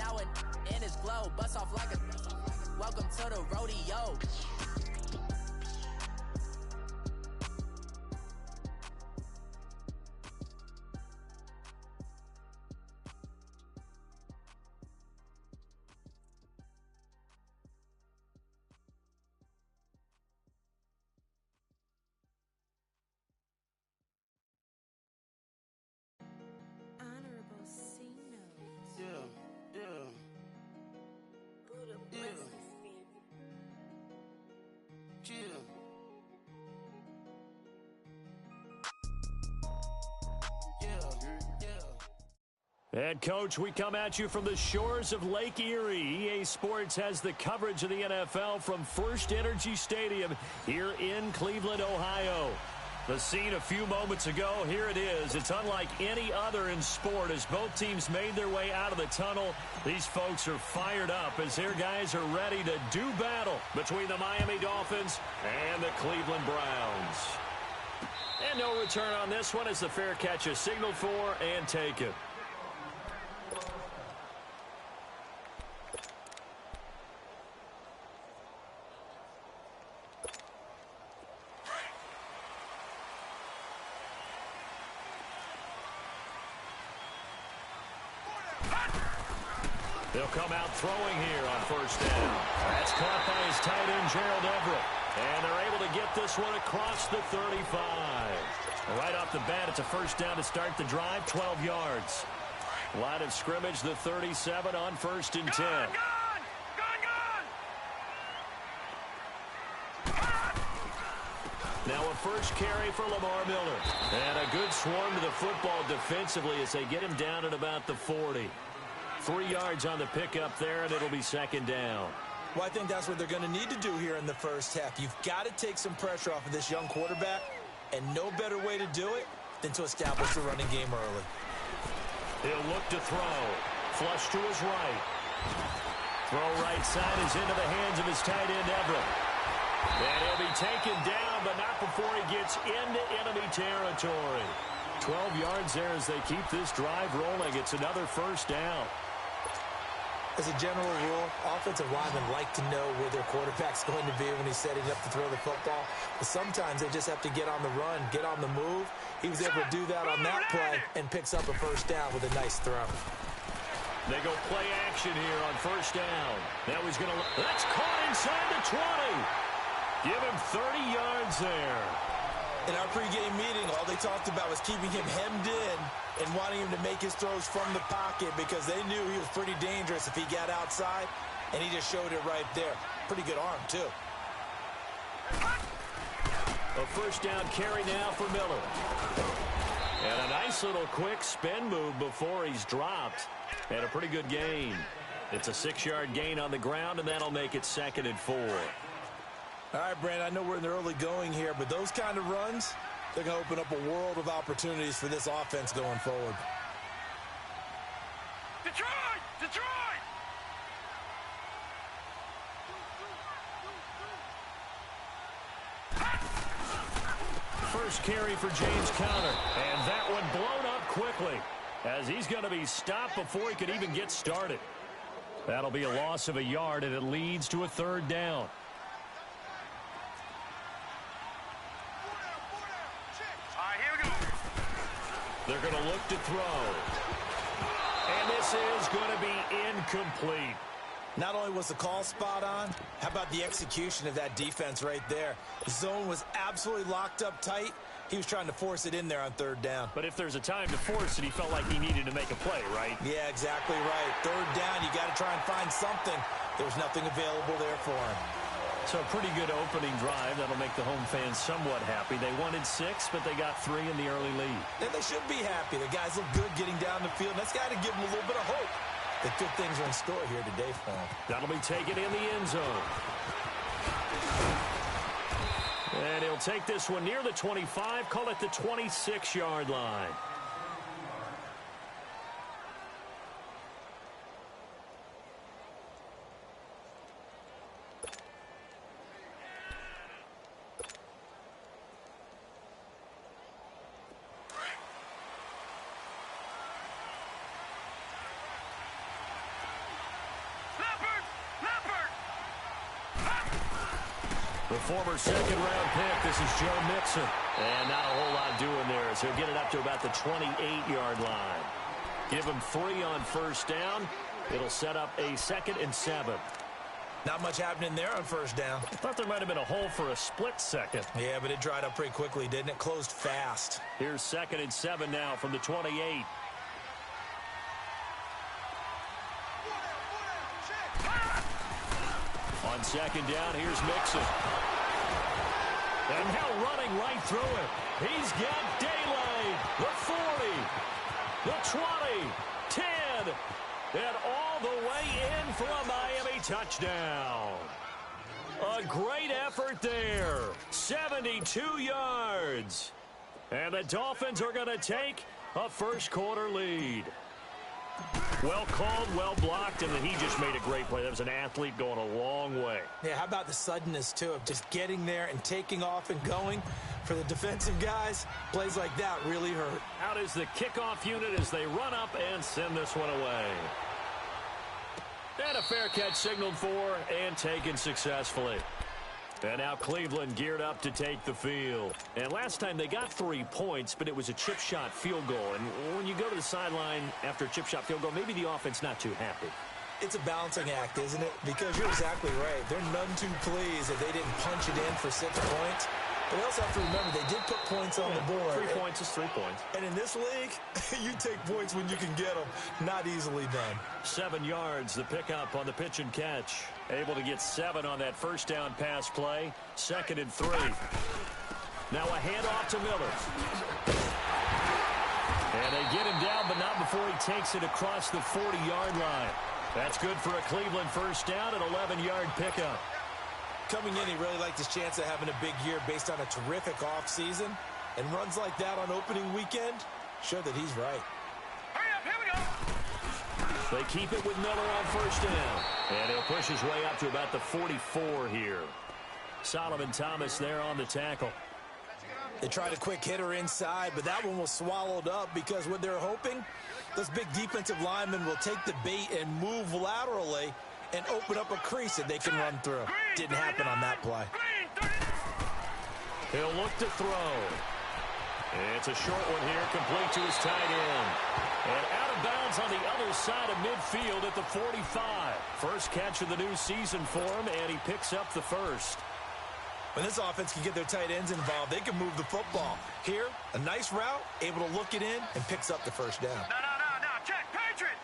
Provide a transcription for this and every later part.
now and in his glow. Bust off like a welcome to the rodeo. And, Coach, we come at you from the shores of Lake Erie. EA Sports has the coverage of the NFL from First Energy Stadium here in Cleveland, Ohio. The scene a few moments ago, here it is. It's unlike any other in sport as both teams made their way out of the tunnel. These folks are fired up as their guys are ready to do battle between the Miami Dolphins and the Cleveland Browns. And no return on this one as the fair catch is signaled for and taken. They'll come out throwing here on first down. That's caught by his tight end, Gerald Everett. And they're able to get this one across the 35. Right off the bat, it's a first down to start the drive, 12 yards. Line of scrimmage, the 37 on first and 10. Now a first carry for Lamar Miller. And a good swarm to the football defensively as they get him down at about the 40. 3 yards on the pickup there, and it'll be second down. Well, I think that's what they're going to need to do here in the first half. You've got to take some pressure off of this young quarterback, and no better way to do it than to establish the running game early. He'll look to throw. Flush to his right. Throw right side is into the hands of his tight end, Everett. And he'll be taken down, but not before he gets into enemy territory. 12 yards there as they keep this drive rolling. It's another first down. As a general rule, offensive linemen like to know where their quarterback's going to be when he's setting up to throw the football. But sometimes they just have to get on the run, get on the move. He was able to do that on that play and picks up a first down with a nice throw. They go play action here on first down. Now he's going to... That's caught inside the 20. Give him 30 yards there. In our pregame meeting, all they talked about was keeping him hemmed in and wanting him to make his throws from the pocket because they knew he was pretty dangerous if he got outside, and he just showed it right there. Pretty good arm, too. A first down carry now for Miller. And a nice little quick spin move before he's dropped. And a pretty good gain. It's a 6-yard gain on the ground, and that'll make it 2nd and 4. All right, Brandon, I know we're in the early going here, but those kind of runs, they're going to open up a world of opportunities for this offense going forward. Detroit! Detroit! First carry for James Conner, and that one blown up quickly as he's going to be stopped before he could even get started. That'll be a loss of a yard, and it leads to a 3rd down. They're going to look to throw. And this is going to be incomplete. Not only was the call spot on, how about the execution of that defense right there? The zone was absolutely locked up tight. He was trying to force it in there on 3rd down. But if there's a time to force it, he felt like he needed to make a play, right? Yeah, exactly right. 3rd down, you got to try and find something. There was nothing available there for him. So a pretty good opening drive. That'll make the home fans somewhat happy. They wanted 6, but they got 3 in the early lead. And they should be happy. The guys look good getting down the field. That's got to give them a little bit of hope that good things are in store here today for them. That'll be taken in the end zone. And he'll take this one near the 25, call it the 26-yard line. The former second-round pick, this is Joe Mixon. And not a whole lot doing there as he'll get it up to about the 28-yard line. Give him 3 on first down. It'll set up a 2nd and 7. Not much happening there on first down. I thought there might have been a hole for a split second. Yeah, but it dried up pretty quickly, didn't it? Closed fast. Here's 2nd and 7 now from the 28. On 2nd down, here's Mixon. And now running right through it. He's got daylight. The 40, the 20, 10, and all the way in for a Miami touchdown. A great effort there. 72 yards. And the Dolphins are going to take a first-quarter lead. Well called, well blocked, and then he just made a great play. That was an athlete going a long way. Yeah, how about the suddenness, too, of just getting there and taking off and going? For the defensive guys, plays like that really hurt. Out is the kickoff unit as they run up and send this one away. And a fair catch signaled for and taken successfully. And now Cleveland geared up to take the field. And last time they got 3 points, but it was a chip shot field goal. And when you go to the sideline after a chip shot field goal, maybe the offense not too happy. It's a balancing act, isn't it? Because you're exactly right. They're none too pleased that they didn't punch it in for 6 points. But they also have to remember they did put points on the board. 3 points is 3 points. And in this league, you take points when you can get them. Not easily done. 7 yards, the pickup on the pitch and catch. Able to get 7 on that first down pass play. 2nd and 3. Now a handoff to Miller. And they get him down, but not before he takes it across the 40-yard line. That's good for a Cleveland first down, an 11-yard pickup. Coming in, he really liked his chance of having a big year based on a terrific offseason. And runs like that on opening weekend show that he's right. Hurry up, here we go. They keep it with Miller on first down. And he'll push his way up to about the 44 here. Solomon Thomas there on the tackle. They tried a quick hitter inside, but that one was swallowed up because what they're hoping, those big defensive linemen will take the bait and move laterally and open up a crease that they can run through. Didn't happen on that play. He'll look to throw. It's a short one here, complete to his tight end. And out of bounds on the other side of midfield at the 45. First catch of the new season for him, and he picks up the first. When this offense can get their tight ends involved, they can move the football. Here, a nice route, able to look it in, and picks up the first down. No, check, Patriot.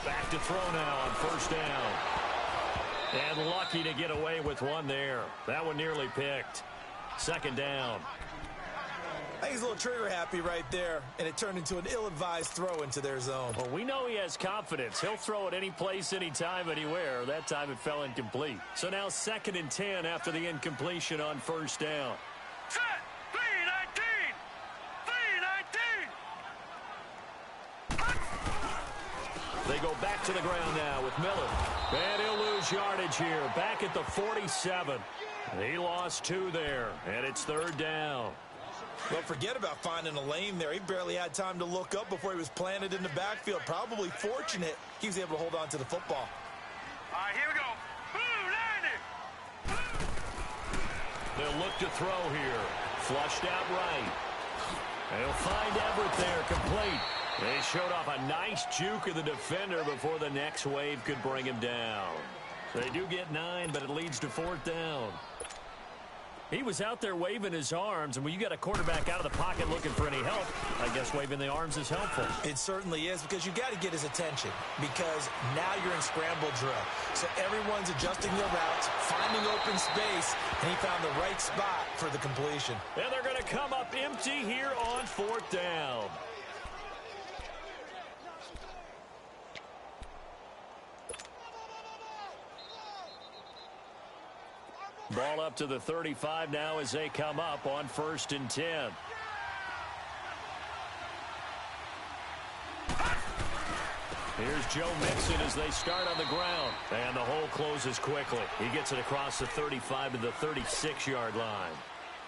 Back to throw now on first down. And lucky to get away with one there. That one nearly picked. 2nd down. I think he's a little trigger happy right there, and it turned into an ill-advised throw into their zone. Well, we know he has confidence. He'll throw it any place, anytime, anywhere. That time it fell incomplete. So now 2nd and 10 after the incompletion on first down. Set, 3-19. They go back to the ground now with Miller. And he'll lose yardage here. Back at the 47. He lost 2 there, and it's 3rd down. Well, forget about finding a lane there. He barely had time to look up before he was planted in the backfield. Probably fortunate he was able to hold on to the football. All right, here we go. Blue 90. They'll look to throw here. Flushed out right. They'll find Everett there, complete. They showed off a nice juke of the defender before the next wave could bring him down. They do get 9, but it leads to 4th down. He was out there waving his arms, and when you got a quarterback out of the pocket looking for any help, I guess waving the arms is helpful. It certainly is, because you got to get his attention, because now you're in scramble drill. So everyone's adjusting their routes, finding open space, and he found the right spot for the completion. And they're going to come up empty here on 4th down. Ball up to the 35 now as they come up on 1st and 10. Here's Joe Mixon as they start on the ground. And the hole closes quickly. He gets it across the 35 to the 36-yard line.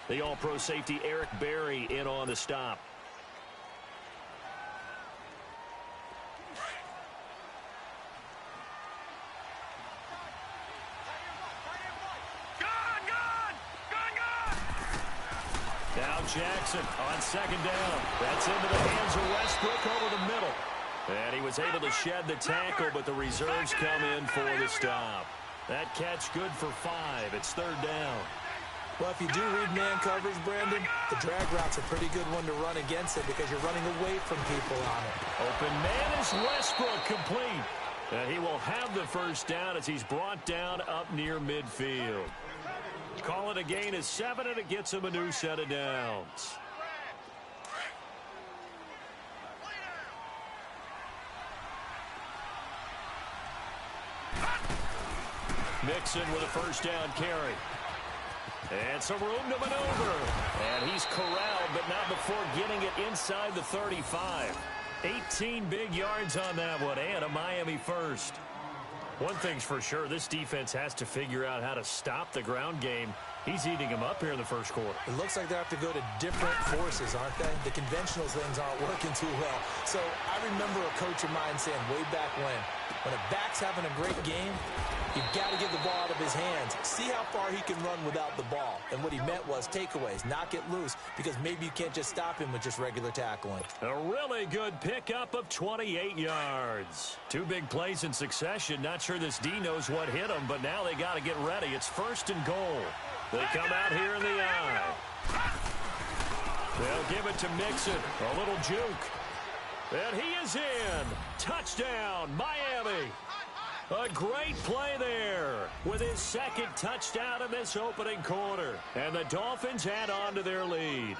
The all-pro safety Eric Berry in on the stop. Now Jackson on second down. That's into the hands of Westbrook over the middle. And he was able to shed the tackle, but the reserves come in for the stop. That catch good for 5. It's third down. Well, if you do read man coverage, Brandon, the drag route's a pretty good one to run against it because you're running away from people on it. Open man is Westbrook, complete. And he will have the first down as he's brought down up near midfield. Call it a gain of 7, and it gets him a new set of downs. Mixon with a first down carry. And some room to maneuver. And he's corralled, but not before getting it inside the 35. 18 big yards on that one, and a Miami first. One thing's for sure, this defense has to figure out how to stop the ground game. He's eating them up here in the first quarter. It looks like they have to go to different forces, aren't they? The conventional things aren't working too well. So I remember a coach of mine saying way back when a back's having a great game, you've got to get the ball out of his hands. See how far he can run without the ball. And what he meant was takeaways, knock it loose, because maybe you can't just stop him with just regular tackling. A really good pickup of 28 yards. 2 big plays in succession. Not sure this D knows what hit him, but now they got to get ready. It's first and goal. They come out here in the eye. They'll give it to Mixon. A little juke. And he is in. Touchdown, Miami. A great play there with his second touchdown in this opening quarter. And the Dolphins add on to their lead.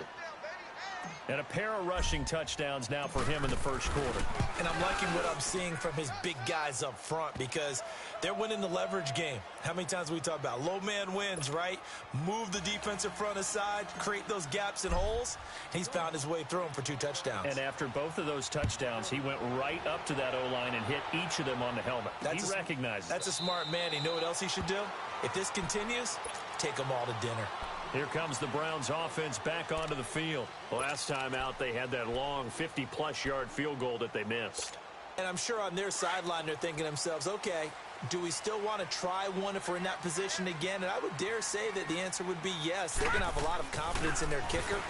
And a pair of rushing touchdowns now for him in the first quarter. And I'm liking what I'm seeing from his big guys up front because they're winning the leverage game. How many times we talk about low man wins, right? Move the defensive front aside, create those gaps and holes. He's found his way through them for 2 touchdowns. And after both of those touchdowns, he went right up to that O-line and hit each of them on the helmet. He recognizes. That's a smart man. You know what else he should do? If this continues, take them all to dinner. Here comes the Browns offense back onto the field. Last time out, they had that long 50-plus yard field goal that they missed. And I'm sure on their sideline, they're thinking to themselves, okay, do we still want to try one if we're in that position again? And I would dare say that the answer would be yes. They're going to have a lot of confidence in their kicker.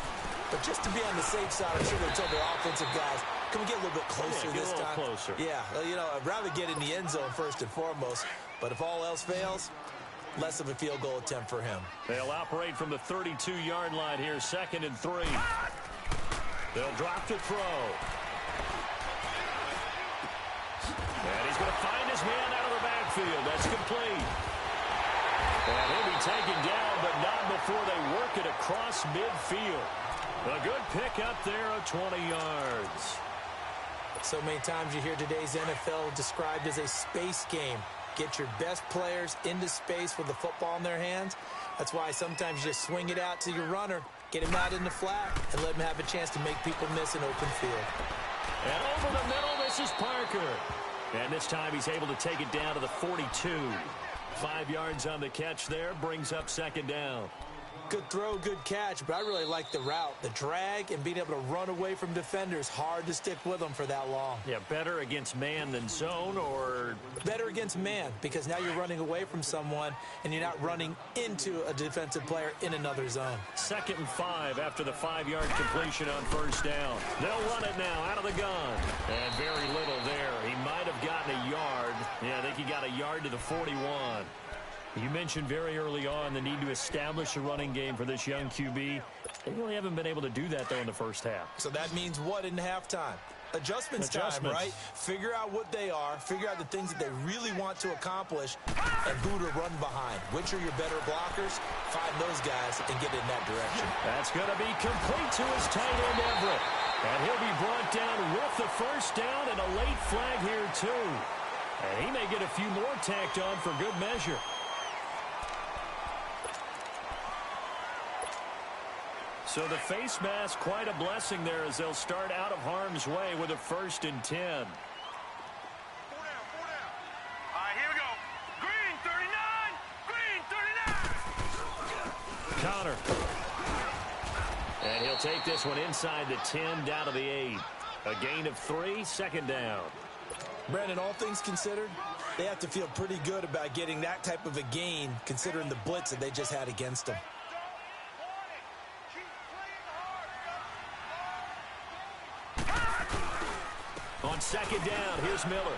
But just to be on the safe side, I'm sure they told their offensive guys, can we get a little bit closer this time? Closer. Yeah, you know, I'd rather get in the end zone first and foremost. But if all else fails, less of a field goal attempt for him. They'll operate from the 32-yard line here, 2nd and 3. They'll drop to throw. And he's going to find his man out of the backfield. That's complete. And he'll be taken down, but not before they work it across midfield. A good pickup there of 20 yards. So many times you hear today's NFL described as a space game. Get your best players into space with the football in their hands. That's why sometimes you just swing it out to your runner, get him out in the flat, and let him have a chance to make people miss an open field. And over the middle, this is Parker. And this time he's able to take it down to the 42. 5 yards on the catch there, brings up 2nd down. Good throw, good catch, but I really like the route. The drag and being able to run away from defenders. Hard to stick with them for that long. Yeah, better against man than zone, or? Better against man, because now you're running away from someone and you're not running into a defensive player in another zone. 2nd and 5 after the 5-yard completion on first down. They'll run it now out of the gun. And very little there. He might have gotten a yard. Yeah, I think he got a yard to the 41. You mentioned very early on the need to establish a running game for this young QB. They really haven't been able to do that, though, in the first half. So that means what in halftime? Adjustments time, right? Figure out what they are, figure out the things that they really want to accomplish, and who to run behind. Which are your better blockers? Find those guys and get in that direction. That's going to be complete to his tight end, Everett. And he'll be brought down with the first down and a late flag here, too. And he may get a few more tacked on for good measure. So the face mask, quite a blessing there as they'll start out of harm's way with a 1st and 10. 4 down. All right, here we go. Green 39. Green 39. Connor. And he'll take this one inside the 10, down to the 8. A gain of 3, 2nd down. Brandon, all things considered, they have to feel pretty good about getting that type of a gain considering the blitz that they just had against them. On second down, here's Miller.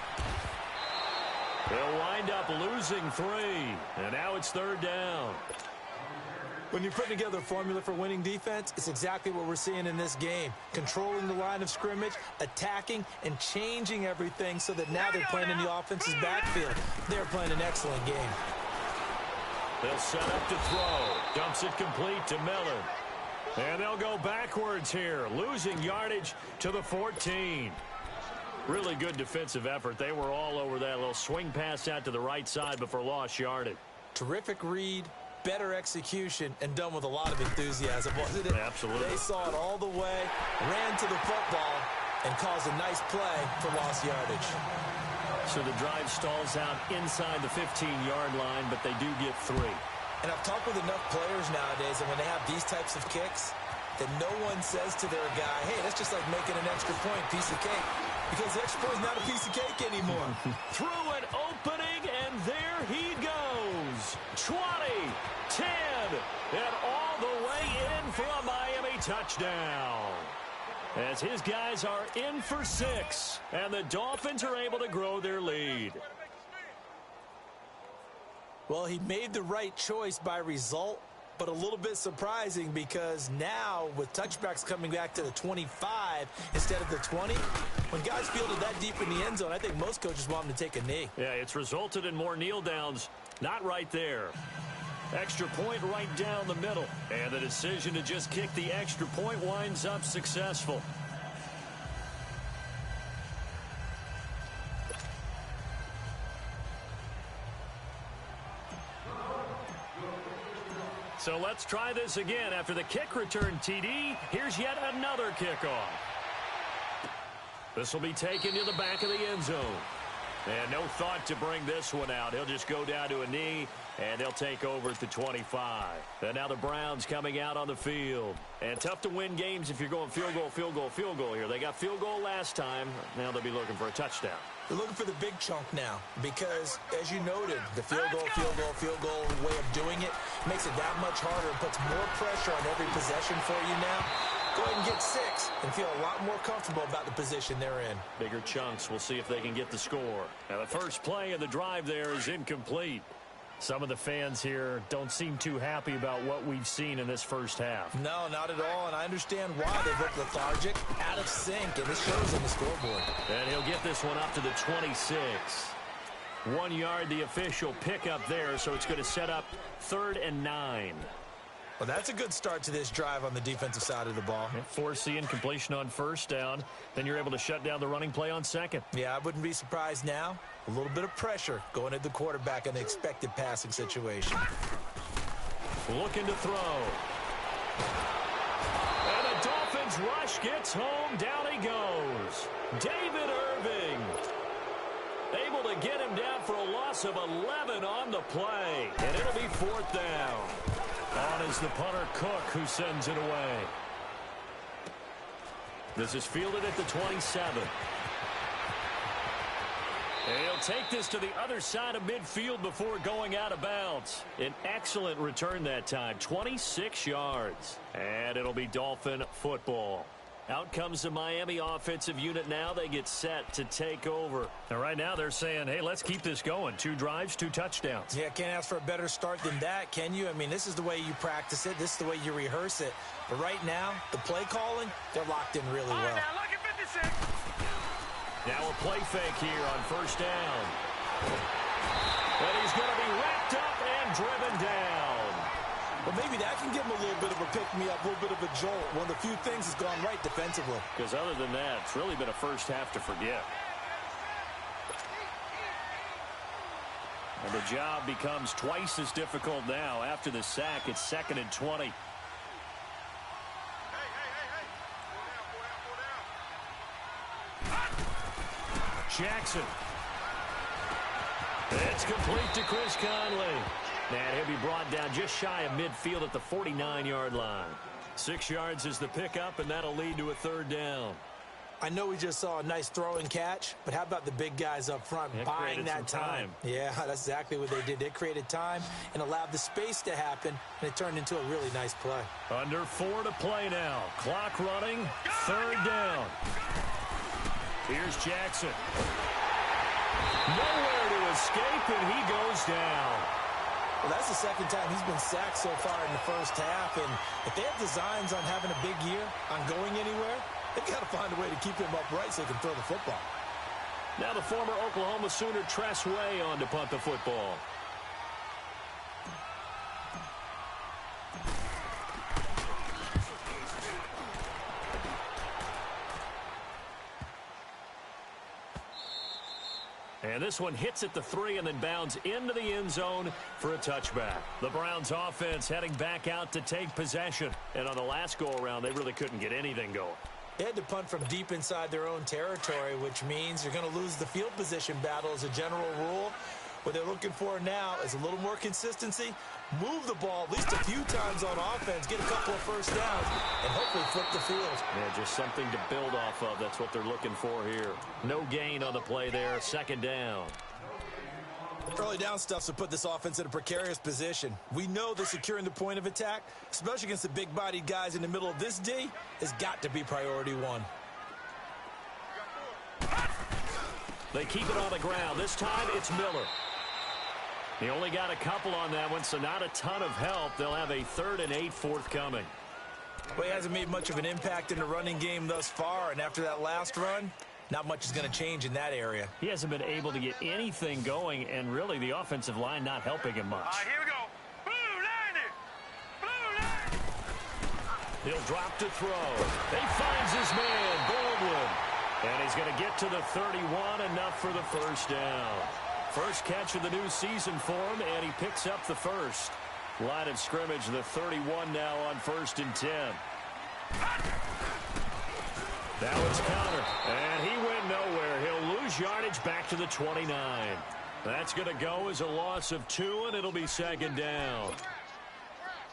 They'll wind up losing 3, and now it's third down. When you're putting together a formula for winning defense, it's exactly what we're seeing in this game. Controlling the line of scrimmage, attacking, and changing everything so that now they're playing in the offense's backfield. They're playing an excellent game. They'll set up to throw. Dumps it complete to Miller. And they'll go backwards here, losing yardage to the 14. Really good defensive effort. They were all over that little swing pass out to the right side before lost yardage. Terrific read, better execution, and done with a lot of enthusiasm, wasn't it? Absolutely. They saw it all the way, ran to the football, and caused a nice play for lost yardage. So the drive stalls out inside the 15-yard line, but they do get 3. And I've talked with enough players nowadays, and when they have these types of kicks, that no one says to their guy, hey, that's just like making an extra point, piece of cake. Because the extra point is not a piece of cake anymore. Through an opening, and there he goes. 20, 10, and all the way in for a Miami touchdown. As his guys are in for 6, and the Dolphins are able to grow their lead. Well, he made the right choice by result, but a little bit surprising because now with touchbacks coming back to the 25 instead of the 20, when guys fielded that deep in the end zone, I think most coaches want them to take a knee. Yeah, it's resulted in more kneel downs. Not right there. Extra point right down the middle. And the decision to just kick the extra point winds up successful. So let's try this again. After the kick return TD, here's yet another kickoff. This will be taken to the back of the end zone. And no thought to bring this one out. He'll just go down to a knee, and they'll take over at the 25. And now the Browns coming out on the field. And tough to win games if you're going field goal, field goal, field goal here. They got field goal last time. Now they'll be looking for a touchdown. They're looking for the big chunk now because, as you noted, the field goal way of doing it makes it that much harder and puts more pressure on every possession for you now. Go ahead and get 6 and feel a lot more comfortable about the position they're in. Bigger chunks. We'll see if they can get the score. Now, the first play of the drive there is incomplete. Some of the fans here don't seem too happy about what we've seen in this first half. No, not at all, and I understand why. They look lethargic, out of sync, and it shows on the scoreboard. And he'll get this one up to the 26. 1 yard, the official pickup there, so it's going to set up 3rd and 9. Well, that's a good start to this drive on the defensive side of the ball. Force the incompletion on first down. Then you're able to shut down the running play on second. Yeah, I wouldn't be surprised now. A little bit of pressure going at the quarterback in the expected passing situation. Looking to throw. And the Dolphins rush gets home. Down he goes. David Irving. Able to get him down for a loss of 11 on the play. And it'll be 4th down. On is the punter, Cook, who sends it away. This is fielded at the 27. He'll take this to the other side of midfield before going out of bounds. An excellent return that time, 26 yards. And it'll be Dolphin football. Out comes the Miami offensive unit now. They get set to take over. And right now they're saying, hey, let's keep this going. 2 drives, 2 touchdowns. Yeah, can't ask for a better start than that, can you? I mean, this is the way you practice it. This is the way you rehearse it. But right now, the play calling, they're locked in really well. Now look at 56. Now a play fake here on first down. And he's going to be wrapped up and driven down. Well, maybe that can give him a little bit of a pick-me-up, a little bit of a jolt. One of the few things that's gone right defensively. Because other than that, it's really been a first half to forget. And the job becomes twice as difficult now. After the sack, it's 2nd and 20. Jackson. It's complete to Chris Conley. And he'll be brought down just shy of midfield at the 49-yard line. 6 yards is the pickup, and that'll lead to a 3rd down. I know we just saw a nice throw and catch, but how about the big guys up front buying that time? Yeah, that's exactly what they did. They created time and allowed the space to happen, and it turned into a really nice play. Under 4 to play now. Clock running, 3rd down. Here's Jackson. Nowhere to escape, and he goes down. Well, that's the second time he's been sacked so far in the first half, and if they have designs on having a big year, on going anywhere, they've got to find a way to keep him upright so they can throw the football. Now the former Oklahoma Sooner Tress Way on to punt the football. And this one hits at the 3 and then bounds into the end zone for a touchback. The Browns offense heading back out to take possession. And on the last go-around, they really couldn't get anything going. They had to punt from deep inside their own territory, which means you're going to lose the field position battle as a general rule. What they're looking for now is a little more consistency, move the ball at least a few times on offense, get a couple of first downs, and hopefully flip the field. Yeah, just something to build off of. That's what they're looking for here. No gain on the play there. Second down. Early down stuff's to put this offense in a precarious position. We know that securing the point of attack, especially against the big-bodied guys in the middle of this D, has got to be priority one. They keep it on the ground. This time it's Miller. He only got a couple on that one, so not a ton of help. They'll have a 3rd and 8 forthcoming. Well, he hasn't made much of an impact in the running game thus far, and after that last run, not much is going to change in that area. He hasn't been able to get anything going, and really the offensive line not helping him much. All right, here we go. Blue line it. Blue line. He'll drop to throw. He finds his man, Baldwin. And he's going to get to the 31, enough for the first down. First catch of the new season for him, and he picks up the first. Line of scrimmage, the 31 now on 1st and 10. Now it's Connor, and he went nowhere. He'll lose yardage back to the 29. That's going to go as a loss of 2, and it'll be second down.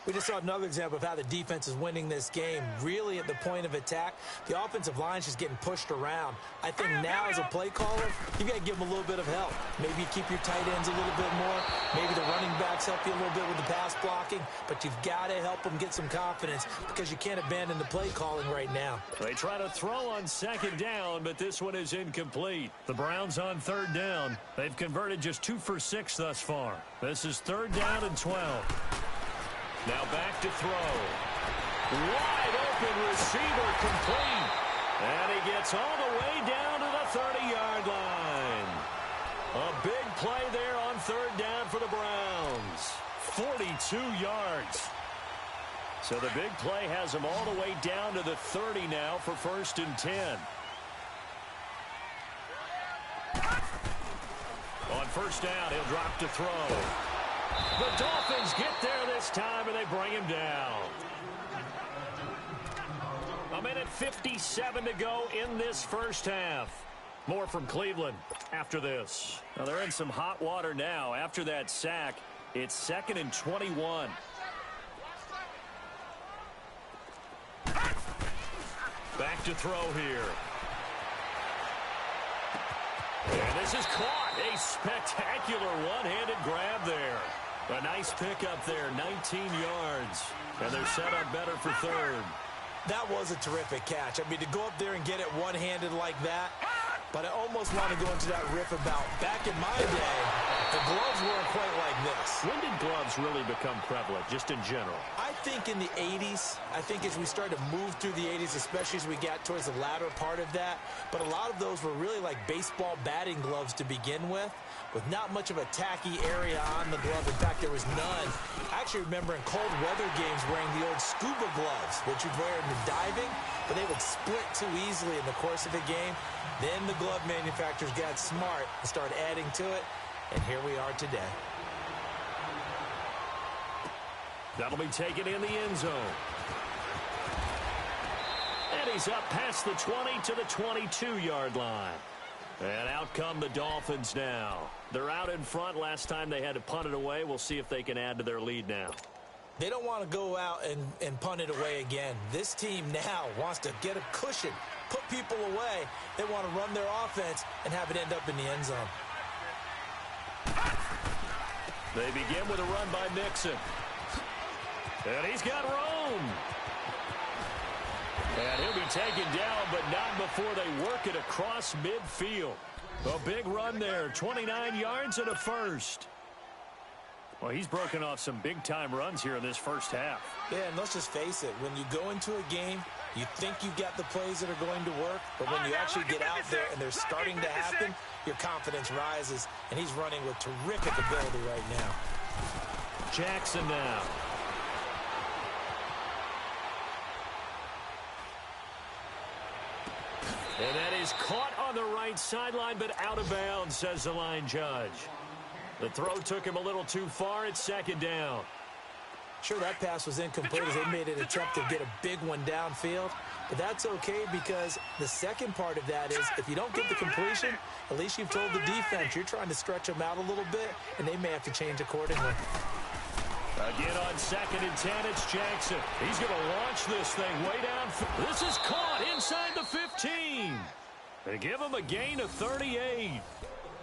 We just saw another example of how the defense is winning this game. Really at the point of attack, the offensive line is just getting pushed around. I think now as a play caller, you've got to give them a little bit of help. Maybe you keep your tight ends a little bit more. Maybe the running backs help you a little bit with the pass blocking. But you've got to help them get some confidence because you can't abandon the play calling right now. They try to throw on second down, but this one is incomplete. The Browns on 3rd down. They've converted just 2 for 6 thus far. This is 3rd down and 12. Now back to throw. Wide open receiver complete. And he gets all the way down to the 30-yard line. A big play there on 3rd down for the Browns. 42 yards. So the big play has him all the way down to the 30 now for 1st and 10. On 1st down, he'll drop to throw. The Dolphins get there this time, and they bring him down. A minute 57 to go in this first half. More from Cleveland after this. Now they're in some hot water now. After that sack, it's 2nd and 21. Back to throw here. And this is caught. A spectacular one-handed grab there. A nice pickup there, 19 yards. And they're set up better for 3rd. That was a terrific catch. I mean, to go up there and get it one-handed like that, but I almost want to go into that riff about back in my day, the gloves weren't quite like this. When did gloves really become prevalent, just in general? I think in the 80s. I think as we started to move through the 80s, especially as we got towards the latter part of that. But a lot of those were really like baseball batting gloves to begin with not much of a tacky area on the glove. In fact, there was none. I actually remember in cold weather games wearing the old scuba gloves, which you'd wear in the diving, but they would split too easily in the course of the game. Then the glove manufacturers got smart and started adding to it, and here we are today. That'll be taken in the end zone. And he's up past the 20 to the 22-yard line. And out come the Dolphins now. They're out in front. Last time they had to punt it away. We'll see if they can add to their lead now. They don't want to go out and punt it away again. This team now wants to get a cushion, put people away. They want to run their offense and have it end up in the end zone. They begin with a run by Mixon. And he's got room. And he'll be taken down, but not before they work it across midfield. A big run there, 29 yards and a first. Well, he's broken off some big-time runs here in this first half. Yeah, and let's just face it. When you go into a game, you think you've got the plays that are going to work, but when you actually get out there and they're starting to happen, your confidence rises, and he's running with terrific ability right now. Jackson now. And that is caught on the right sideline, but out of bounds, says the line judge. The throw took him a little too far. It's second down. Sure, that pass was incomplete as they made an attempt to get a big one downfield, but that's okay because the second part of that is if you don't get the completion, at least you've told the defense you're trying to stretch them out a little bit, and they may have to change accordingly. Again on 2nd and 10, it's Jackson. He's going to launch this thing way down. This is caught inside the 15. They give him a gain of 38.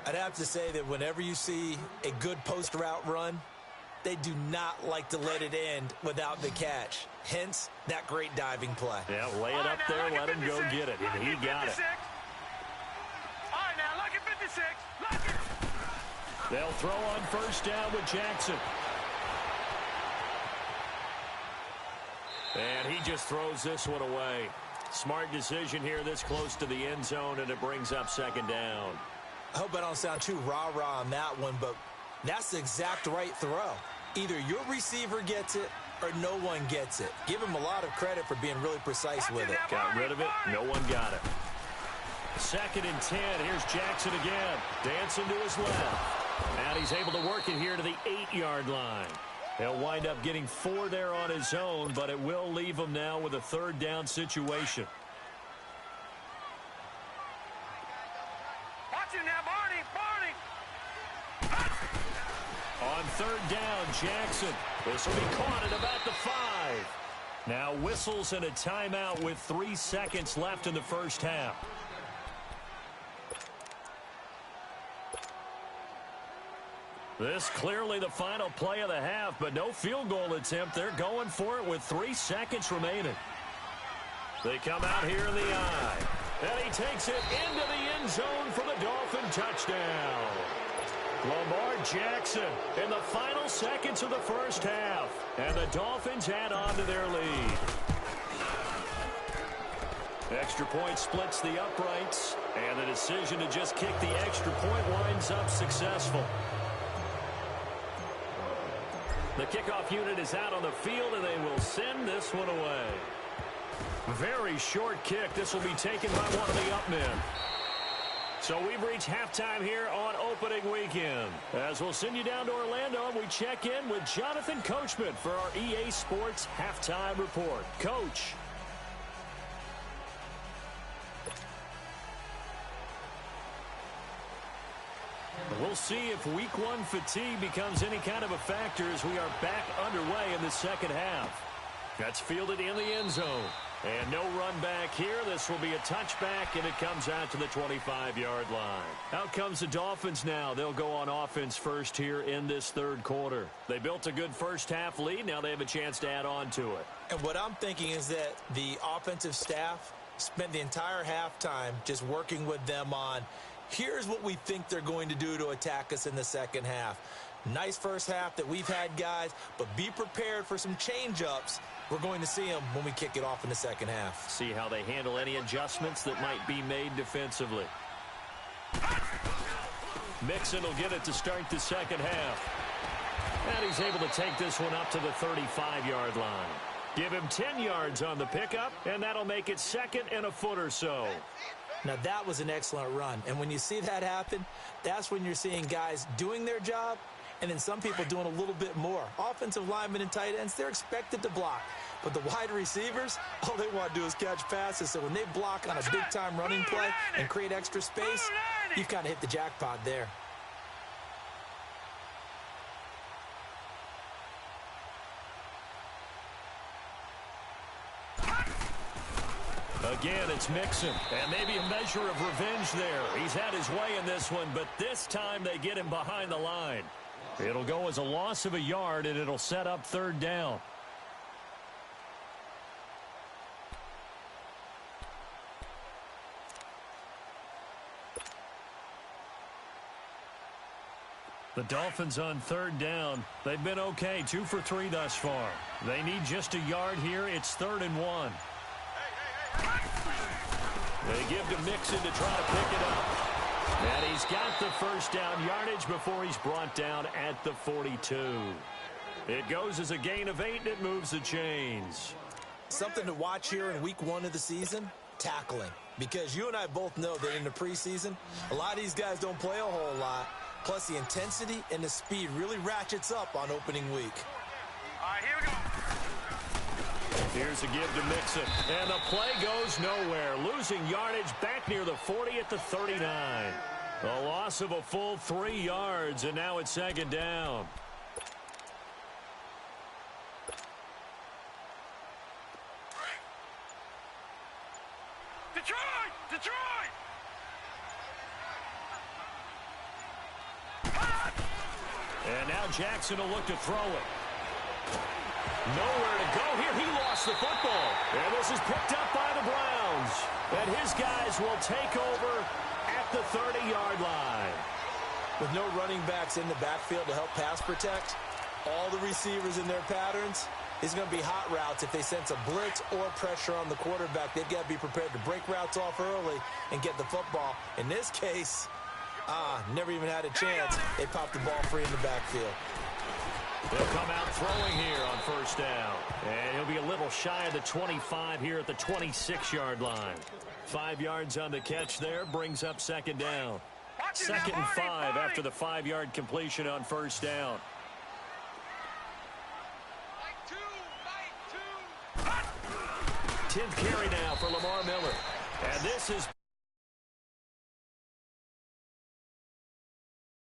I'd have to say that whenever you see a good post route run, they do not like to let it end without the catch. Hence, that great diving play. Yeah, lay it up there, let him go get it, and he got it. All right, now, look at 56. Look at... They'll throw on first down with Jackson. And he just throws this one away. Smart decision here this close to the end zone, and it brings up second down. I hope I don't sound too rah-rah on that one, but that's the exact right throw. Either your receiver gets it or no one gets it. Give him a lot of credit for being really precise with it. Got rid of it. No one got it. 2nd and 10. Here's Jackson again. Dancing to his left. And he's able to work it here to the 8-yard line. He'll wind up getting 4 there on his own, but it will leave him now with a third down situation. Watch him now, Barney. On third down, Jackson. This will be caught at about the 5. Now whistles and a timeout with 3 seconds left in the first half. This clearly the final play of the half, but no field goal attempt. They're going for it with 3 seconds remaining. They come out here in the eye. And he takes it into the end zone for the Dolphin touchdown. Lamar Jackson in the final seconds of the first half. And the Dolphins add on to their lead. Extra point splits the uprights. And the decision to just kick the extra point winds up successful. The kickoff unit is out on the field, and they will send this one away. Very short kick. This will be taken by one of the up men. So we've reached halftime here on opening weekend. As we'll send you down to Orlando, and we check in with Jonathan Coachman for our EA Sports Halftime Report. Coach. We'll see if week 1 fatigue becomes any kind of a factor as we are back underway in the second half. That's fielded in the end zone. And no run back here. This will be a touchback, and it comes out to the 25-yard line. Out comes the Dolphins now. They'll go on offense first here in this third quarter. They built a good first-half lead. Now they have a chance to add on to it. And what I'm thinking is that the offensive staff spent the entire halftime just working with them on, here's what we think they're going to do to attack us in the second half. Nice first half that we've had, guys, but be prepared for some change-ups. We're going to see them when we kick it off in the second half. See how they handle any adjustments that might be made defensively. Mixon will get it to start the second half. And he's able to take this one up to the 35-yard line. Give him 10 yards on the pickup, and that'll make it second and a foot or so. Now, that was an excellent run. And when you see that happen, that's when you're seeing guys doing their job and then some people doing a little bit more. Offensive linemen and tight ends, they're expected to block. But the wide receivers, all they want to do is catch passes. So when they block on a big-time running play and create extra space, you've kind of hit the jackpot there. Again, it's Mixon, and maybe a measure of revenge there. He's had his way in this one, but this time they get him behind the line. It'll go as a loss of a yard, and it'll set up third down. The Dolphins on third down. They've been okay, 2 for 3 thus far. They need just a yard here. It's 3rd and 1. They give to Mixon to try to pick it up. And he's got the first down yardage before he's brought down at the 42. It goes as a gain of 8, and it moves the chains. Something to watch here in week 1 of the season, tackling. Because you and I both know that in the preseason, a lot of these guys don't play a whole lot. Plus, the intensity and the speed really ratchets up on opening week. All right, here we go. Here's a give to Mixon, and the play goes nowhere. Losing yardage back near the 40 at the 39. A loss of a full 3 yards, and now it's 2nd down. Detroit! Detroit! And now Jackson will look to throw it. Nowhere to go here. He lost the football. And this is picked up by the Browns. And his guys will take over at the 30-yard line. With no running backs in the backfield to help pass protect, all the receivers in their patterns, it's going to be hot routes. If they sense a blitz or pressure on the quarterback, they've got to be prepared to break routes off early and get the football. In this case, never even had a chance. They popped the ball free in the backfield. They'll come out throwing here on first down. And he'll be a little shy of the 25 here at the 26-yard line. 5 yards on the catch there, brings up 2nd down. 2nd and 5 after the 5-yard completion on first down. 10th carry now for Lamar Miller. And this is